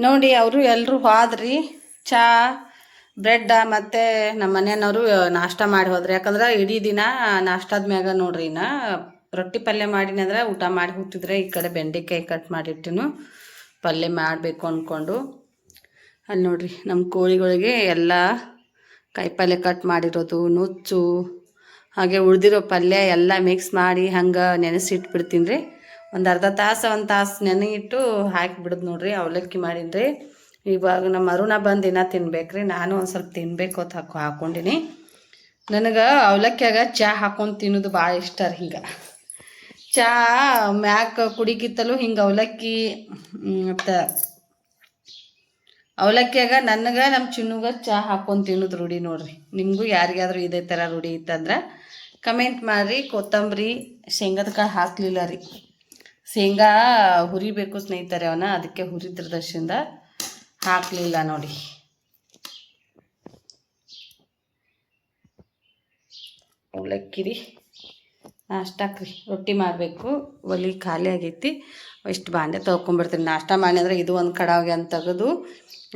ನೋಡಿ ಅವರು ಎಲ್ಲರೂ ಹೋದ್ರಿ. ಚಾ ಬ್ರೆಡ್ ಮತ್ತು ನಮ್ಮ ಮನೆಯವರು ನಾಷ್ಟ ಮಾಡಿ ಹೋದ್ರಿ. ಯಾಕಂದ್ರೆ ಇಡೀ ದಿನ ನಾಷ್ಟಾದ ಮ್ಯಾಗ ನೋಡ್ರಿ ರೊಟ್ಟಿ ಪಲ್ಯ ಮಾಡಿನಿ ಅಂದ್ರೆ ಊಟ ಮಾಡಿ ಹೋಗ್ತಿದ್ರೆ. ಈ ಕಡೆ ಬೆಂಡೆಕಾಯಿ ಕಟ್ ಮಾಡಿಟ್ಟಿನು ಪಲ್ಯ ಮಾಡಬೇಕು ಅಂದ್ಕೊಂಡು. ಅಲ್ಲಿ ನೋಡ್ರಿ ನಮ್ಮ ಕೋಳಿಗಳಿಗೆ ಎಲ್ಲ ಕಾಯಿಪಲ್ಯ ಕಟ್ ಮಾಡಿರೋದು, ನುಚ್ಚು, ಹಾಗೆ ಉಳಿದಿರೋ ಪಲ್ಯ ಎಲ್ಲ ಮಿಕ್ಸ್ ಮಾಡಿ ಹಂಗೆ ನೆನೆಸಿಟ್ಬಿಡ್ತೀನಿ ರೀ. ಒಂದು ಅರ್ಧ ತಾಸು 1 ತಾಸು ನೆನೆಯಿಟ್ಟು ಹಾಕಿಬಿಡೋದು ನೋಡ್ರಿ. ಅವಲಕ್ಕಿ ಮಾಡೀನಿ ರೀ. ಇವಾಗ ನಮ್ಮ ಅರುಣ ಬಂದು ದಿನ ತಿನ್ಬೇಕ್ರಿ. ನಾನು ಒಂದು ಸ್ವಲ್ಪ ತಿನ್ಬೇಕು ಅಂತ ಹಾಕ್ಕೊಂಡಿನಿ. ನನಗೆ ಅವಲಕ್ಕಿಯಾಗ ಚಹಾ ಹಾಕ್ಕೊಂಡು ತಿನ್ನೋದು ಭಾಳ ಇಷ್ಟ ರೀ. ಹಿಂಗೆ ಚಹಾ ಮ್ಯಾಕ ಕುಡಿಗಿತ್ತಲು ಹಿಂಗೆ ಅವಲಕ್ಕಿ ಮತ್ತು ಅವಲಕ್ಕಿಯಾಗ ನನಗೆ ನಮ್ಮ ಚಿನ್ನುಗೆ ಚಹಾ ಹಾಕ್ಕೊಂಡು ತಿನ್ನೋದು ರೂಢಿ ನೋಡ್ರಿ. ನಿಮಗೂ ಯಾರಿಗಾದ್ರೂ ಇದೇ ಥರ ರೂಢಿ ಇತ್ತಂದ್ರೆ ಕಮೆಂಟ್ ಮಾಡಿರಿ. ಕೊತ್ತಂಬರಿ ಶೇಂಗದ ಕಾಳು ಹಾಕಲಿಲ್ಲ ರೀ. ಶೇಂಗಾ ಹುರಿಬೇಕು ಸ್ನೇಹಿತರೆ, ಅವನ ಅದಕ್ಕೆ ಹುರಿದ್ರದಶಿಂದ ಹಾಕಲಿಲ್ಲ ನೋಡಿ. ಅವಲಕ್ಕಿ ರೀ ನಾಷ್ಟಾಕ್ರಿ. ರೊಟ್ಟಿ ಮಾಡಬೇಕು, ಒಲಿ ಖಾಲಿ ಆಗೈತಿ. ಇಷ್ಟು ಬಾಂಡೆ ತೊಳ್ಕೊಂಬಿಡ್ತೀನಿ. ನಾಷ್ಟ ಮಾಡಿ ಅಂದರೆ ಇದು ಒಂದು ಕಡಾವಿಗೆ ಅಂತ ತೆಗೆದು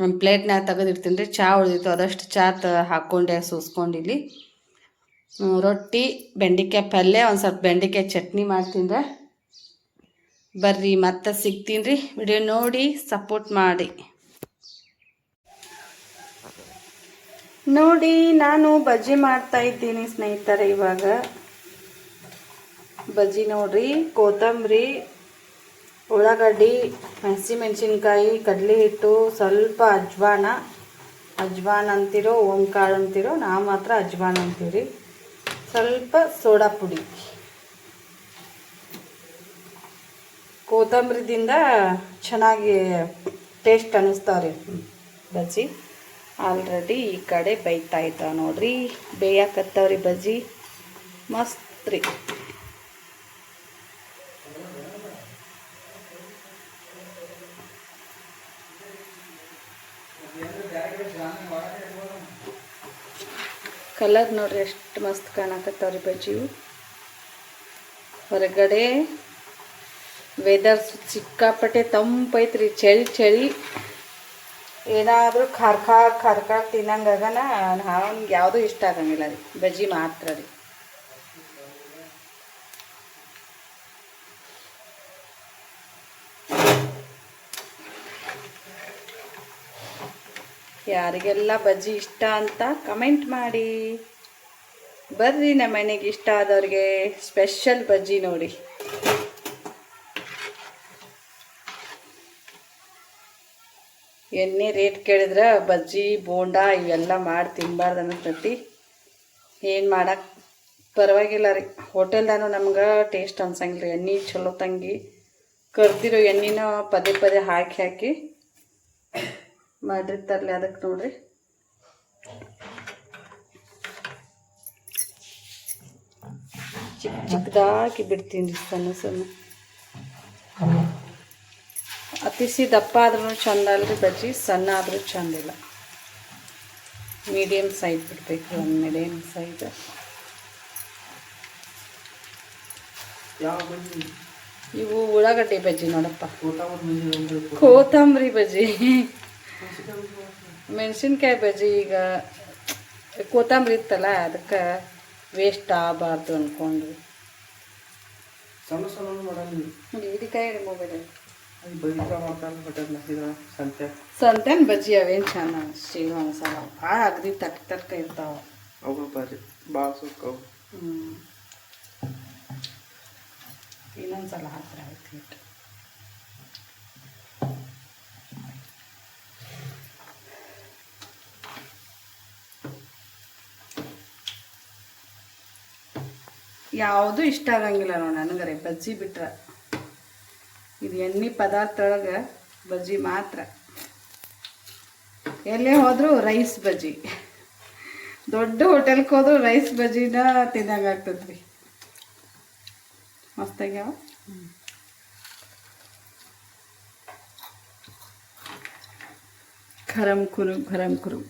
ಒಂದು ಪ್ಲೇಟ್ನಾಗ ತೆಗೆದಿಡ್ತೀನಿ ರೀ. ಚಹಾ ಉಳಿದಿತ್ತು, ಅದಷ್ಟು ಚಹಾ ಹಾಕ್ಕೊಂಡೆ ಸೂಸ್ಕೊಂಡಿಲ್ಲಿ. ರೊಟ್ಟಿ, ಬೆಂಡೆಕಾಯಿ ಪಲ್ಯ, ಒಂದು ಸ್ವಲ್ಪ ಬೆಂಡೆಕಾಯಿ ಚಟ್ನಿ ಮಾಡ್ತೀನಿ ರೀ. ಬರ್ರಿ ಮತ್ತೆ ಸಿಗ್ತೀನಿ ರೀ. ವಿಡಿಯೋ ನೋಡಿ ಸಪೋರ್ಟ್ ಮಾಡಿ. ನೋಡಿ ನಾನು ಬಜ್ಜಿ ಮಾಡ್ತಾ ಇದ್ದೀನಿ ಸ್ನೇಹಿತರೆ. ಇವಾಗ ಬಜ್ಜಿ ನೋಡ್ರಿ, ಕೊತ್ತಂಬರಿ, ಉಳ್ಳಾಗಡ್ಡಿ, ಹಸಿಮೆಣಸಿನ್ಕಾಯಿ, ಕಡಲೆ ಹಿಟ್ಟು, ಸ್ವಲ್ಪ ಅಜ್ವಾನ ಅಂತಿರೋ ಓಂಕಾಳು ಅಂತಿರೋ, ನಾವು ಮಾತ್ರ ಅಜ್ವಾನ ಅಂತೀವಿ, ಸ್ವಲ್ಪ ಸೋಡಾ ಪುಡಿ. ಕೊತ್ತಂಬರಿದಿಂದ ಚೆನ್ನಾಗಿ ಟೇಸ್ಟ್ ಅನ್ನಿಸ್ತಾವ್ರಿ ಬಜ್ಜಿ. ಆಲ್ರೆಡಿ ಈ ಕಡೆ ಬೇಯ್ತಾ ಇದ್ದಾವೆ ನೋಡ್ರಿ, ಬೇಯಕತ್ತವ್ರಿ ಬಜ್ಜಿ. ಮಸ್ತ್ ರೀ. ಕಲರ್ ನೋಡ್ರಿ ಎಷ್ಟು ಮಸ್ತ್ ಕಾಣಕತ್ತವ್ರಿ ಬಜ್ಜಿ. ಹೊರಗಡೆ ವೆದರ್ ಸಿಕ್ಕಾಪಟ್ಟೆ ತಂಪೈತ್ರಿ, ಚಳಿ. ಏನಾದರೂ ಖಾರ ತಿನ್ನಂಗಾಗನ ನಮ್ಗೆ ಯಾವುದೂ ಇಷ್ಟ ಆಗಂಗಿಲ್ಲ ರೀ, ಬಜ್ಜಿ ಮಾತ್ರ ರೀ. ಯಾರಿಗೆಲ್ಲ ಬಜ್ಜಿ ಇಷ್ಟ ಅಂತ ಕಮೆಂಟ್ ಮಾಡಿ. ಬರ್ರಿ ನಮ್ಮ ಮನೆಗೆ, ಇಷ್ಟ ಆದವ್ರಿಗೆ ಸ್ಪೆಷಲ್ ಬಜ್ಜಿ ನೋಡಿ. ಎಣ್ಣೆ ರೇಟ್ ಕೇಳಿದ್ರೆ ಬಜ್ಜಿ ಬೋಂಡಾ ಇವೆಲ್ಲ ಮಾಡಿ ತಿನ್ನಬಾರ್ದು ಅನ್ನಿಸ್ತೈತಿ. ಏನು ಮಾಡಕ್ಕೆ ಪರವಾಗಿಲ್ಲ ರೀ. ಹೋಟೆಲ್ದಾನು ನಮ್ಗೆ ಟೇಸ್ಟ್ ಅನ್ಸಂಗಿಲ್ಲ ರೀ. ಎಣ್ಣೆ ಚಲೋ ತಂಗಿ ಕರ್ದಿರೋ ಎಣ್ಣೆನ ಪದೇ ಹಾಕಿ ಮಾಡಿರ್ತಾರಲ್ಲ, ಅದಕ್ಕೆ ನೋಡ್ರಿ ಚಿಕ್ಕದಾಗಿ ಬಿಡ್ತೀನಿ ರೀ, ಸಣ್ಣ. ಅತಿಸಿ ದಪ್ಪ ಆದ್ರೂ ಚಂದ ಅಲ್ರಿ ಬಜ್ಜಿ, ಸಣ್ಣ ಆದರೂ ಚಂದಿಲ್ಲ. ಮೀಡಿಯಮ್ ಸೈಜ್ ಬಿಡ್ಬೇಕು, ಒಂದು ಮೀಡಿಯಮ್ ಸೈಜ್. ಇವು ಉಳ್ಳಾಗಡ್ಡಿ ಬಜ್ಜಿ ನೋಡಪ್ಪ, ಕೊತ್ತಂಬರಿ ಬಜ್ಜಿ, ಮೆಣಸಿನ್ಕಾಯಿ ಬಜ್ಜಿ. ಈಗ ಕೊತ್ತಂಬರಿ ಇತ್ತಲ್ಲ, ಅದಕ್ಕೆ ವೇಸ್ಟ್ ಆಗಬಾರ್ದು ಅಂದ್ಕೊಂಡ್ರಿ. ಹಿಡಿಕಾಯಿ ಮೊಬೈಲ್ ಸಂತೆನ್ ಬಜ್ಜಿ ಅವೇನು ಚೆನ್ನಾಗಿ ಶೇವ್ ಅನ್ಸಲ್ಲ. ಭಾಳ ಅಗದಿ ತಟ್ಕ ಇರ್ತಾವೆ ಅವು ಬಜ್ಜಿ, ಭಾಳ ಸುಕ್ಕವು. ಇನ್ನೊಂದ್ಸಲ ಹಾಕ್ರೆ ಆಯ್ತು ಹಿಟ್ಟು. ಯಾವುದೂ ಇಷ್ಟ ಆಗಂಗಿಲ್ಲ ನೋಡಿ ನನಗರೆ ಬಜ್ಜಿ ಬಿಟ್ರೆ. ಇದು ಎಣ್ಣೆ ಪದಾರ್ಥ ಒಳಗೆ ಬಜ್ಜಿ ಮಾತ್ರ. ಎಲ್ಲೇ ಹೋದರೂ ರೈಸ್ ಬಜ್ಜಿ, ದೊಡ್ಡ ಹೋಟೆಲ್ಗೆ ಹೋದ್ರು ರೈಸ್ ಬಜ್ಜಿನ ತಿನ್ನಂಗಾಗ್ತದ್ರಿ. ಮಸ್ತಾಗ್ಯಾವ. ಗರಂ ಕುರು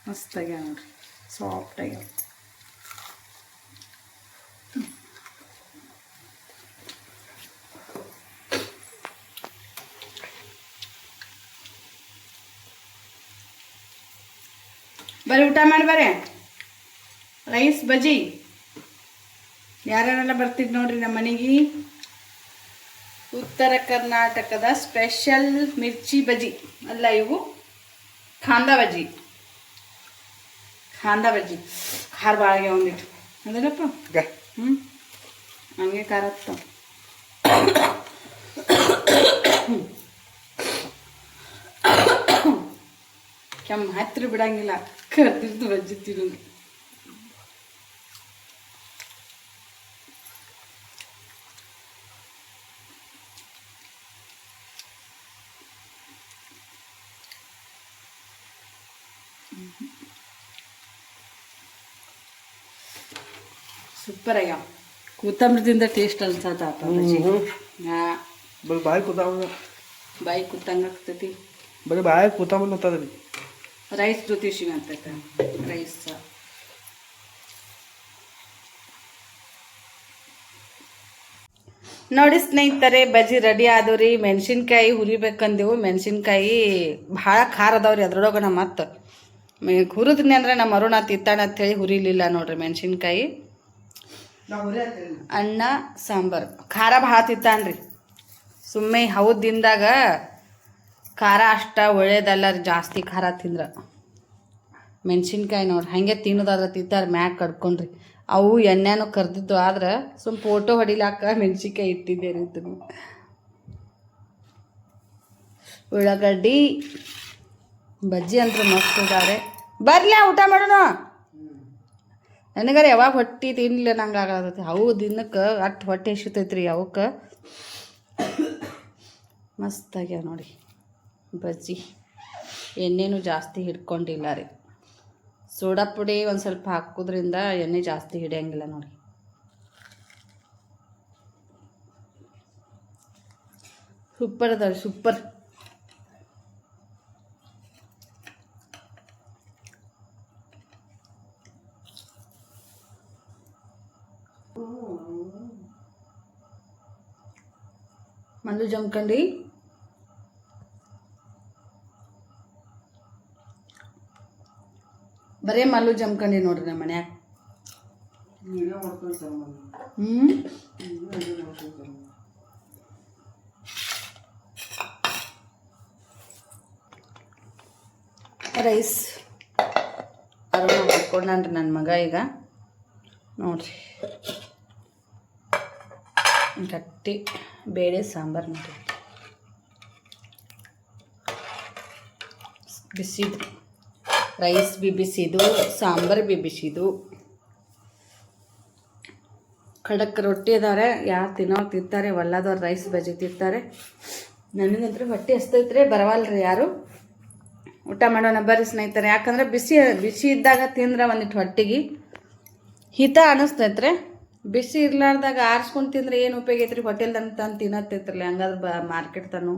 ಮಸ್ತಾಗ್ಯಾವ ನೋಡ್ರಿ, ಸಾಫ್ಟ್ ಆಗ್ಯಾವ. ಬರ್ರಿ ಊಟ ಮಾಡಿ ಬರ್ರಿ. ರೈಸ್ ಬಜ್ಜಿ ಯಾರ್ಯಾರೆಲ್ಲ ಬರ್ತಿದ್ ನೋಡ್ರಿ ನಮ್ಮ ಮನೆಗೆ. ಉತ್ತರ ಕರ್ನಾಟಕದ ಸ್ಪೆಷಲ್ ಮಿರ್ಚಿ ಬಜ್ಜಿ ಅಲ್ಲ, ಇವು ಖಾಂದ ಬಜ್ಜಿ. ಖಾರ ಭಾಳ ಒಂದಿಟ್ಟು ಅದಲ್ಲಪ್ಪ. ಹಂಗೆ ಖಾರ ಹತ್ತ. ಕೆಮ್ಮ ಹತ್ತಿರ ಬಿಡಂಗಿಲ್ಲ, ಕರ್ದಿದ್ದು ಬಜ್ಜಿ ತಿನ್ನೋದು. ಸೂಪರ್ ಆಗ್ಯಾವ. ಕೊತ್ತಂಬರಿದಿಂದ ಟೇಸ್ಟ್ ಅನ್ಸತ್ತ ಬಾಯಿ ಕೂತಂಗ ಆಗ್ತೈತಿ. ಬರೀ ಬಾಯಿ ಕೊತ್ತಂಬರಿ ಅಂತದ್ರಿ. ರೈಸ್ ಜೊತೆ ಶಿವ ಅಂತೈತೆ. ರೈಸ್ ನೋಡಿ ಸ್ನೇಹಿತರೆ, ಬಜ್ಜಿ ರೆಡಿ ಆದವ್ರಿ. ಮೆಣಸಿನ್ಕಾಯಿ ಹುರಿಬೇಕಂದೇವು. ಮೆಣಸಿನ್ಕಾಯಿ ಭಾಳ ಖಾರ ಅದಾವ್ರಿ ಅದ್ರೊಳಗೆ. ನಮ್ಮ ಮತ್ತೆ ಹುರಿದ್ನಿ ಅಂದ್ರೆ ನಮ್ಮ ಅರುಣ ತಿತ್ತಾಣ ಅಂತೇಳಿ ಹುರಿಲಿಲ್ಲ ನೋಡ್ರಿ ಮೆಣಸಿನ್ಕಾಯಿ. ಅನ್ನ ಸಾಂಬಾರು ಖಾರ ಭಾಳ ತಿತ್ತಾನ್ರಿ. ಸುಮ್ಮನೆ ಹೌದಿಂದಾಗ ಖಾರ ಅಷ್ಟ ಒಳ್ಳೇದಲ್ಲ ರೀ, ಜಾಸ್ತಿ ಖಾರ ತಿಂದ್ರೆ. ಮೆಣಸಿನ್ಕಾಯಿ ನೋಡ್ರಿ ಹಾಗೆ ತಿನ್ನೋದಾದ್ರೆ ತಿಂತಾರೆ ಮ್ಯಾಗ ಕಡ್ಕೊಂಡ್ರಿ. ಅವು ಎಣ್ಣೆನೂ ಕರ್ದಿದ್ದು ಆದ್ರೆ ಸುಮ್ಮ ಫೋಟೋ ಹೊಡಿಲಾಕ ಮೆಣಸಿನ್ಕಾಯಿ ಇಟ್ಟಿದ್ದೆ ರೀ. ಉಳ್ಳಾಗಡ್ಡಿ ಬಜ್ಜಿ ಅಂತೂ ಮಸ್ತ್ ಇದಾವೆ. ಬರ್ಲಿ ಊಟ ಮಾಡೋಣ. ನನಗಾರ ಯಾವಾಗ ಹೊಟ್ಟೆ ತಿನ್ಲಿಲ್ಲ ನಂಗೆ ಆಗತೈತಿ. ಅವು ದಿನಕ್ಕೆ ಅಟ್ಟು ಹೊಟ್ಟೆ ಎಷ್ಟೈತ್ರಿ ಅವಕ್ಕೆ. ಮಸ್ತಾಗ್ಯಾವ ನೋಡಿ ಬಜ್ಜಿ. ಎಣ್ಣೆನೂ ಜಾಸ್ತಿ ಹಿಡ್ಕೊಂಡಿಲ್ಲ ರೀ. ಸೋಡಾ ಪುಡಿ ಒಂದು ಸ್ವಲ್ಪ ಹಾಕೋದ್ರಿಂದ ಎಣ್ಣೆ ಜಾಸ್ತಿ ಹಿಡಿಯಂಗಿಲ್ಲ ನೋಡಿ. ಸೂಪರ್ ಅದಾವೆ, ಸೂಪರ್. ಮಲ್ಲು ಜಮಖಂಡಿ ಬರೇ ಮಲ್ಲು ಜಮಖಂಡಿ ನೋಡ್ರಿ ನಮ್ಮ ಮನ್ಯಾಗ. ರೈಸ್ ಅರುಣ ಹಾಕ್ಕೊಂಡ್ರಿ ನನ್ನ ಮಗ ಈಗ ನೋಡ್ರಿ. ಗಟ್ಟಿ ಬೇಳೆ ಸಾಂಬಾರು ನೋಡ್ರಿ, ಬಿಸಿದು ರೈಸ್ ಬಿಸಿದು, ಸಾಂಬಾರು ಬಿಸಿದು. ಖಡಕ್ ರೊಟ್ಟಿ ಅದಾರೆ. ಯಾರು ತಿನ್ನೋರು ತಿಂತಾರೆ, ಒಳ್ಳದವ್ರು ರೈಸ್ ಬಜ್ಜಿ ತಿಂತಾರೆ. ನನಗಂತೂ ಹೊಟ್ಟೆ ಹಸ್ತೈತ್ರಿ, ಬರವಲ್ರಿ ಯಾರು. ಊಟ ಮಾಡೋಣ ಬರ್ರಿ ಸ್ನೇಹಿತರೆ. ಯಾಕಂದ್ರೆ ಬಿಸಿ ಇದ್ದಾಗ ತಿಂದ್ರೆ ಒಂದಿಟ್ಟು ಹೊಟ್ಟೆಗೆ ಹಿತ ಅನ್ನಿಸ್ತೈತ್ರಿ. ಬಿಸಿ ಇರ್ಲಾರ್ದಾಗ ಆರಿಸ್ಕೊಂಡು ತಿಂದ್ರೆ ಏನು ಉಪಯೋಗ ಐತ್ರಿ? ಹೋಟೆಲ್ದಂಗೆ ತಂದು ತಿನ್ನತ್ತೈತ್ರಿ. ಹಂಗಾದ್ರೆ ಮಾರ್ಕೆಟ್ ತನೂ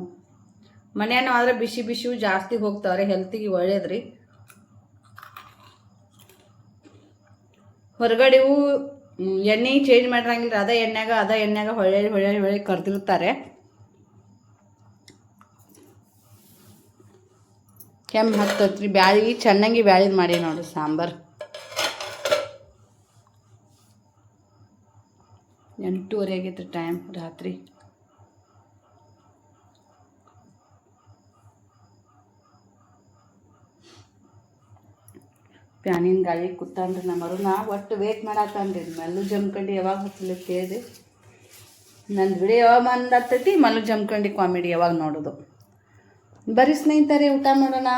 ಮನೆಯೂ ಆದರೆ ಬಿಸಿವು ಜಾಸ್ತಿ ಹೋಗ್ತಾವ್ರಿ, ಹೆಲ್ತಿಗೆ ಒಳ್ಳೇದ್ರಿ. ಹೊರಗಡೆವು ಎಣ್ಣೆ ಚೇಂಜ್ ಮಾಡಿರಂಗಿಲ್ಲ, ಅದ ಎಣ್ಣೆಗ ಹೊಳೆ ಕರ್ದಿರ್ತಾರೆ. ಕೆಮ್ಮು ಹತ್ತತ್ರಿ. ಬ್ಯಾಳಿ ಚೆನ್ನಾಗಿ ಬ್ಯಾಳಿದ್ ಮಾಡಿ ನೋಡ್ರಿ ಸಾಂಬಾರು. 8:30 ಆಗೈತ್ರಿ ಟೈಮ್, ರಾತ್ರಿ. ಫ್ಯಾನಿನ ಗಾಳಿ ಕೂತಾನ್ರಿ ನಮ್ಮ ಅರುಣ. ಒಟ್ಟು ವೇಟ್ ಮಾಡತ್ತಾನ್ರಿ. ಮಲ್ಲು ಜಮಖಂಡಿ ಯಾವಾಗ ಹಚ್ಚಲಿಕ್ಕೆ ಕೇಳಿದೆ. ನನ್ನ ವಿಡಿಯೋ ಯಾವಾಗ ಬಂದು ಹತ್ತೈತಿ, ಮಲ್ಲು ಜಮಖಂಡಿ ಕಾಮಿಡಿ ಯಾವಾಗ ನೋಡೋದು. ಬರೀ ಸ್ನೇಹಿತರೆ ಊಟ ಮಾಡೋಣ.